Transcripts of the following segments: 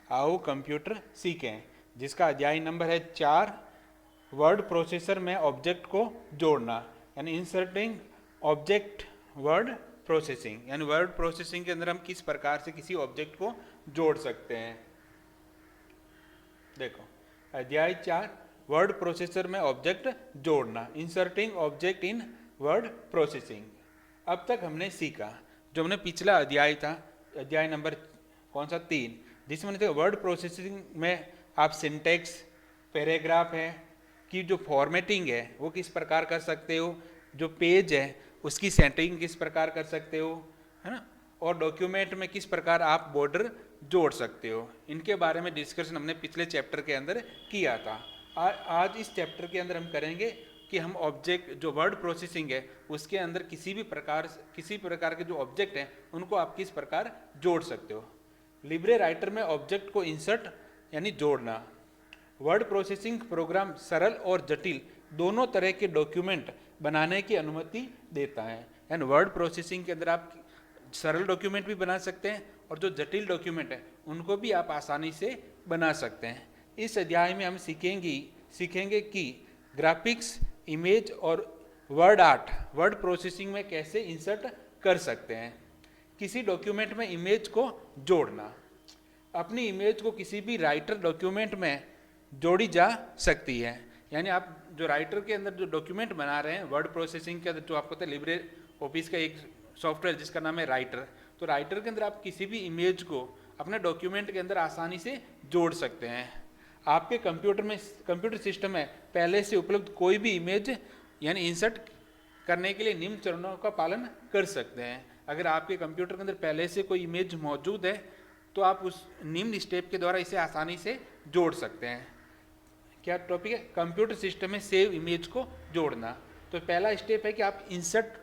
आओ कंप्यूटर सीखें, जिसका अध्याय नंबर है 4, वर्ड प्रोसेसर में ऑब्जेक्ट को जोड़ना, यानी इंसर्टिंग ऑब्जेक्ट वर्ड प्रोसेसिंग, यानी वर्ड प्रोसेसिंग के अंदर हम किस प्रकार से किसी ऑब्जेक्ट को जोड़ सकते हैं। देखो, अध्याय 4, वर्ड प्रोसेसर में ऑब्जेक्ट जोड़ना, inserting object in word processing. अब तक हमने सीखा, जो हमने पिछला अध्याय था, अध्याय नंबर कौन सा 3, जिसमें देखो वर्ड प्रोसेसिंग में आप सिंटेक्स, पैराग्राफ है कि जो फॉर्मेटिंग है वो किस प्रकार कर सकते हो, जो पेज है उसकी सेटिंग किस प्रकार कर सकते हो, है ना, और डॉक्यूमेंट में किस प्रकार आप बॉर्डर जोड़ सकते हो, इनके बारे में डिस्कशन हमने पिछले चैप्टर के अंदर किया था। आज इस चैप्टर के अंदर हम करेंगे कि हम ऑब्जेक्ट, जो वर्ड प्रोसेसिंग है उसके अंदर किसी प्रकार के जो ऑब्जेक्ट हैं उनको आप किस प्रकार जोड़ सकते हो। लिब्रे राइटर में ऑब्जेक्ट को इंसर्ट यानी जोड़ना। वर्ड प्रोसेसिंग प्रोग्राम सरल और जटिल दोनों तरह के डॉक्यूमेंट बनाने की अनुमति देता है, यानी वर्ड प्रोसेसिंग के अंदर आप सरल डॉक्यूमेंट भी बना सकते हैं और जो जटिल डॉक्यूमेंट है उनको भी आप आसानी से बना सकते हैं। इस अध्याय में हम सीखेंगे कि ग्राफिक्स, इमेज और वर्ड आर्ट वर्ड प्रोसेसिंग में कैसे इंसर्ट कर सकते हैं। किसी डॉक्यूमेंट में इमेज को जोड़ना। अपनी इमेज को किसी भी राइटर डॉक्यूमेंट में जोड़ी जा सकती है, यानी आप जो राइटर के अंदर जो डॉक्यूमेंट बना रहे हैं वर्ड प्रोसेसिंग के अंदर, जो आपको पता है लिब्रे ऑफिस का एक सॉफ्टवेयर जिसका नाम है राइटर, तो राइटर के अंदर आप किसी भी इमेज को अपने डॉक्यूमेंट के अंदर आसानी से जोड़ सकते हैं। आपके कंप्यूटर सिस्टम में पहले से उपलब्ध कोई भी इमेज यानी इंसर्ट करने के लिए निम्न चरणों का पालन कर सकते हैं। अगर आपके कंप्यूटर के अंदर पहले से कोई इमेज मौजूद है तो आप उस निम्न स्टेप के द्वारा इसे आसानी से जोड़ सकते हैं। क्या टॉपिक है? कंप्यूटर सिस्टम में सेव इमेज को जोड़ना। तो पहला स्टेप है कि आप इंसर्ट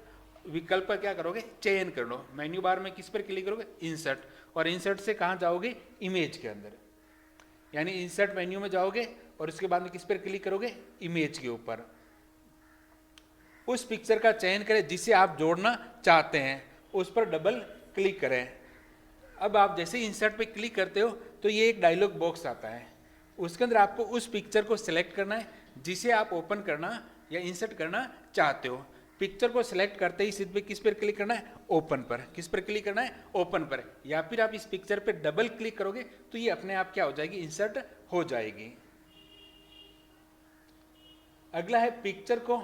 विकल्प का क्या करोगे, चयन कर लो। मेन्यू बार में किस पर क्लिक करोगे, इंसर्ट, और इंसर्ट से कहाँ जाओगे, इमेज के अंदर, यानी इंसर्ट मेन्यू में जाओगे और उसके बाद में किस पर क्लिक करोगे, इमेज के ऊपर। उस पिक्चर का चयन करें जिसे आप जोड़ना चाहते हैं, उस पर डबल क्लिक करें। अब आप जैसे इंसर्ट पे क्लिक करते हो तो ये एक डायलॉग बॉक्स आता है, उसके अंदर आपको उस पिक्चर को सिलेक्ट करना है जिसे आप ओपन करना या इंसर्ट करना चाहते हो। पिक्चर को सिलेक्ट करते ही सीधे किस पर क्लिक करना है, ओपन पर। किस पर क्लिक करना है, ओपन पर। या फिर आप इस पिक्चर पे डबल क्लिक करोगे तो ये अपने आप क्या हो जाएगी, इंसर्ट हो जाएगी। अगला है पिक्चर को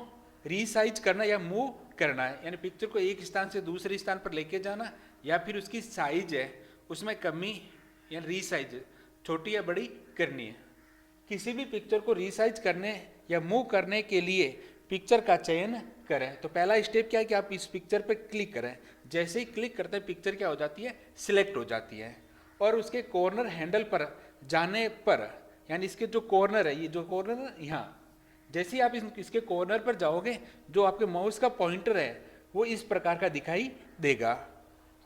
रीसाइज करना या मूव करना है, यानी पिक्चर को एक स्थान से दूसरे स्थान पर लेके जाना, या फिर उसकी साइज है उसमें कमी या रीसाइज, छोटी या बड़ी करनी है। किसी भी पिक्चर को रीसाइज करने या मूव करने के लिए पिक्चर का चयन करें। तो पहला स्टेप क्या है कि आप इस पिक्चर पर क्लिक करें। जैसे ही क्लिक करते हैं पिक्चर क्या हो जाती है, सिलेक्ट हो जाती है। और उसके कॉर्नर हैंडल पर जाने पर, यानी इसके जो कॉर्नर है, ये जो कॉर्नर है यहाँ, जैसे ही आप इसके कॉर्नर पर जाओगे जो आपके माउस का पॉइंटर है वो इस प्रकार का दिखाई देगा।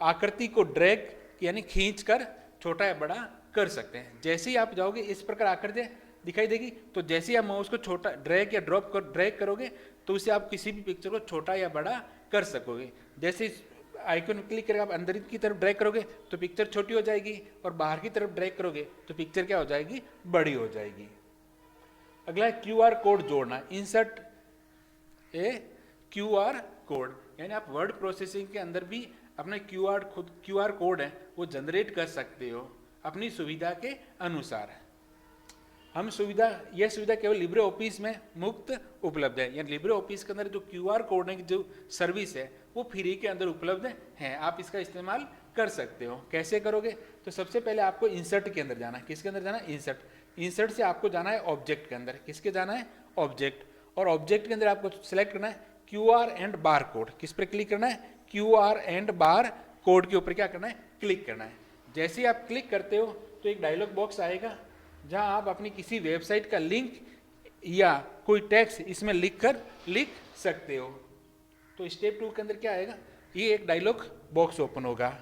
आकृति को ड्रैग यानी खींच कर छोटा या बड़ा कर सकते हैं। जैसे ही आप जाओगे इस प्रकार आकृति दिखाई देगी। तो जैसे ही आप माउस को छोटा ड्रैग या ड्रैग करोगे तो उससे आप किसी भी पिक्चर को छोटा या बड़ा कर सकोगे। जैसे आइकन क्लिक करके आप अंदर की तरफ ड्रैग करोगे तो पिक्चर छोटी हो जाएगी, और बाहर की तरफ ड्रैग करोगे तो पिक्चर क्या हो जाएगी, बड़ी हो जाएगी। अगला है क्यूआर कोड जोड़ना। इंसर्ट ए क्यूआर कोड, यानी आप वर्ड प्रोसेसिंग के अंदर भी अपने क्यूआर कोड है वो जनरेट कर सकते हो अपनी सुविधा के अनुसार। यह सुविधा केवल लिब्रे ऑफिस में मुफ्त उपलब्ध है, यानी लिब्रे ऑफिस के अंदर जो क्यूआर कोड की जो सर्विस है वो फ्री के अंदर उपलब्ध है। आप इसका इस्तेमाल कर सकते हो। कैसे करोगे? तो सबसे पहले आपको इंसर्ट के अंदर जाना है। किसके अंदर जाना है? इंसर्ट से आपको जाना है ऑब्जेक्ट के अंदर। किसके जाना है? ऑब्जेक्ट। और ऑब्जेक्ट के अंदर आपको सिलेक्ट करना है क्यूआर एंड बार कोड। किस पर क्लिक करना है? क्यूआर एंड बार कोड के ऊपर क्या करना है? क्लिक करना है। जैसे ही आप क्लिक करते हो तो एक डायलॉग बॉक्स आएगा जहां आप अपनी किसी वेबसाइट का लिंक या कोई टेक्स्ट इसमें लिख सकते हो। तो स्टेप 2 के अंदर क्या आएगा, ये एक डायलॉग बॉक्स ओपन होगा।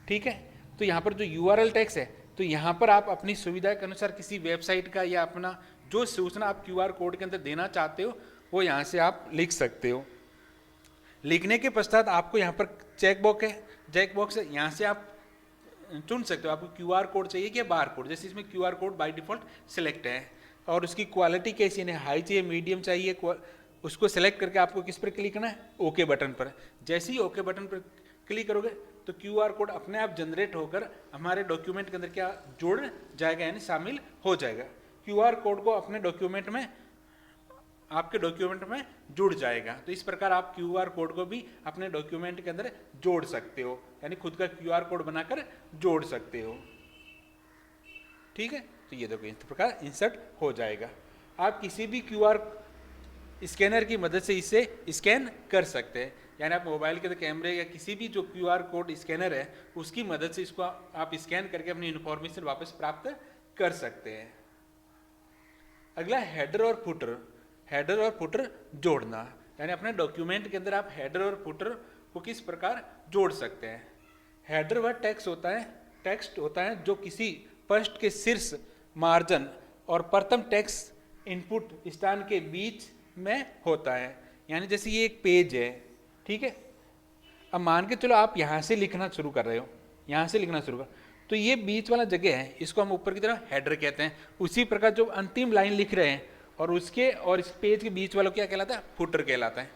ठीक है, तो यहाँ पर जो यूआरएल टेक्स्ट है, तो यहाँ पर आप अपनी सुविधा के अनुसार किसी वेबसाइट का या अपना जो सूचना आप क्यूआर कोड के अंदर देना चाहते हो वो यहाँ से आप लिख सकते हो। लिखने के पश्चात आपको यहाँ पर चेक बॉक्स है, यहाँ से आप चुन सकते हो आपको QR कोड चाहिए कि बार कोड। जैसे इसमें QR code by default select है और उसकी क्वालिटी कैसी है, हाई चाहिए, मीडियम चाहिए, उसको सेलेक्ट करके आपको किस पर क्लिक करना है, ओके बटन पर। जैसे ही ओके बटन पर क्लिक करोगे तो QR कोड अपने आप जनरेट होकर हमारे डॉक्यूमेंट के अंदर क्या जुड़ जाएगा, यानी शामिल हो जाएगा। QR कोड को अपने डॉक्यूमेंट में, आपके डॉक्यूमेंट में जुड़ जाएगा। तो इस प्रकार आप QR कोड को भी अपने डॉक्यूमेंट के अंदर जोड़ सकते हो, यानी खुद का QR कोड बनाकर जोड़ सकते हो। ठीक है, तो ये देखो इस प्रकार इंसर्ट हो जाएगा। आप किसी भी QR स्कैनर की मदद से इसे स्कैन कर सकते हैं, यानी आप मोबाइल के कैमरे या किसी भी जो QR कोड स्कैनर है उसकी मदद से इसको आप स्कैन करके अपनी इन्फॉर्मेशन वापस प्राप्त कर सकते हैं। अगला हेडर और फुटर। हेडर और फुटर जोड़ना, यानी अपने डॉक्यूमेंट के अंदर आप हेडर और फुटर को किस प्रकार जोड़ सकते हैं। हेडर वह टेक्स्ट होता है जो किसी पृष्ठ के शीर्ष, मार्जिन और प्रथम टेक्स्ट इनपुट स्थान के बीच में होता है। यानी जैसे ये एक पेज है, ठीक है, अब मान के चलो आप यहाँ से लिखना शुरू कर रहे हो, यहाँ से लिखना शुरू कर, तो ये बीच वाला जगह है, इसको हम ऊपर की तरफ हेडर कहते हैं। उसी प्रकार जो अंतिम लाइन लिख रहे हैं और उसके और इस पेज के बीच वाला क्या कहलाता है, फुटर कहलाता है।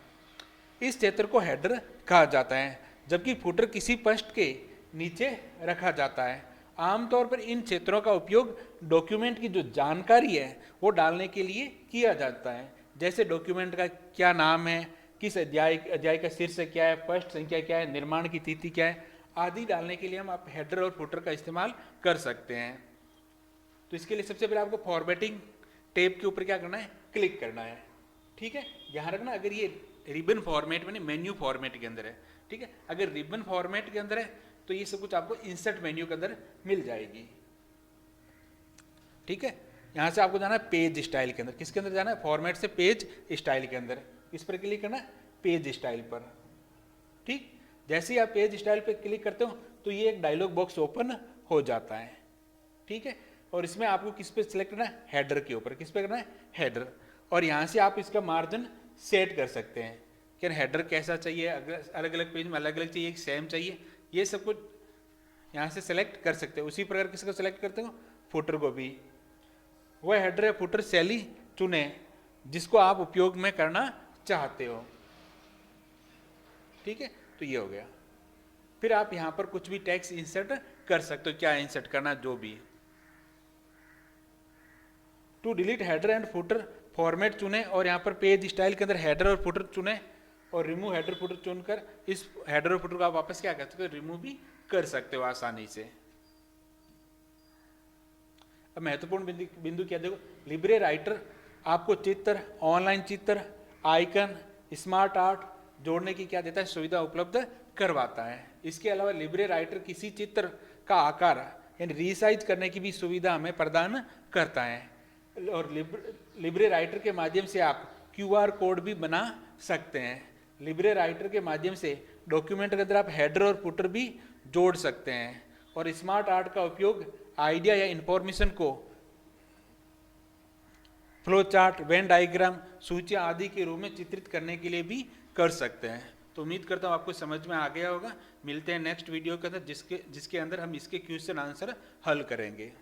इस क्षेत्र को हेडर कहा जाता है, जबकि फुटर किसी पृष्ठ के नीचे रखा जाता है। आमतौर पर इन क्षेत्रों का उपयोग डॉक्यूमेंट की जो जानकारी है वो डालने के लिए किया जाता है, जैसे डॉक्यूमेंट का क्या नाम है, किस अध्याय का शीर्षक क्या है, पृष्ठ संख्या क्या है, निर्माण की तिथि क्या है, आदि डालने के लिए हम आप हेडर और फुटर का इस्तेमाल कर सकते हैं। तो इसके लिए सबसे पहले आपको फॉर्मेटिंग टैब के ऊपर क्या करना है, क्लिक करना है। ठीक है, ध्यान रखना अगर ये रिबन फॉर्मेट में, मेन्यू फॉर्मेट के अंदर है, ठीक है, अगर रिबन फॉर्मेट के अंदर है तो ये सब कुछ आपको इंसर्ट मेन्यू के अंदर मिल जाएगी। ठीक है, यहाँ से आपको जाना है पेज स्टाइल के अंदर। किसके अंदर जाना है, फॉर्मेट से पेज स्टाइल के अंदर। इस पर क्लिक करना है, पेज स्टाइल पर। ठीक, जैसे ही आप पेज स्टाइल पर क्लिक करते हो तो ये एक डायलॉग बॉक्स ओपन हो जाता है। ठीक है, और इसमें आपको किस पे सिलेक्ट करना है, हेडर के ऊपर। किस पे करना है, हेडर। और यहाँ से आप इसका मार्जिन सेट कर सकते हैं कि हेडर कैसा चाहिए, अलग अलग पेज में अलग अलग चाहिए, सेम चाहिए, ये सब कुछ यहाँ से सेलेक्ट कर सकते हो। उसी प्रकार किसको सेलेक्ट करते हो, फुटर को भी। वह हेडर या फुटर शैली चुने जिसको आप उपयोग में करना चाहते हो। ठीक है, तो ये हो गया। फिर आप यहाँ पर कुछ भी टेक्स्ट इंसर्ट कर सकते हो, क्या इंसर्ट करना जो भी। To delete header and footer format चुने और यहाँ पर पेज स्टाइल के अंदर हेडर और फुटर चुने और रिमूव हेडर फुटर चुनकर इस हेडर और फुटर को आप वापस क्या कर सकते हो, रिमूव भी कर सकते हो आसानी से। अब महत्वपूर्ण बिंदु क्या देखो, लिब्रे राइटर आपको चित्र, ऑनलाइन चित्र, आइकन, स्मार्ट आर्ट जोड़ने की क्या देता है, सुविधा उपलब्ध करवाता है। इसके अलावा लिब्रे राइटर किसी चित्र का आकार यानी रीसाइज करने की भी सुविधा हमें प्रदान करता है। और लिब्रे राइटर के माध्यम से आप QR कोड भी बना सकते हैं। लिब्रे राइटर के माध्यम से डॉक्यूमेंट के अंदर आप हेडर और फुटर भी जोड़ सकते हैं। और स्मार्ट आर्ट का उपयोग आइडिया या इंफॉर्मेशन को फ्लो चार्ट, वेन डायग्राम, सूचियाँ आदि के रूप में चित्रित करने के लिए भी कर सकते हैं। तो उम्मीद करता हूँ आपको समझ में आ गया होगा। मिलते हैं नेक्स्ट वीडियो के अंदर जिसके अंदर हम इसके क्वेश्चन आंसर हल करेंगे।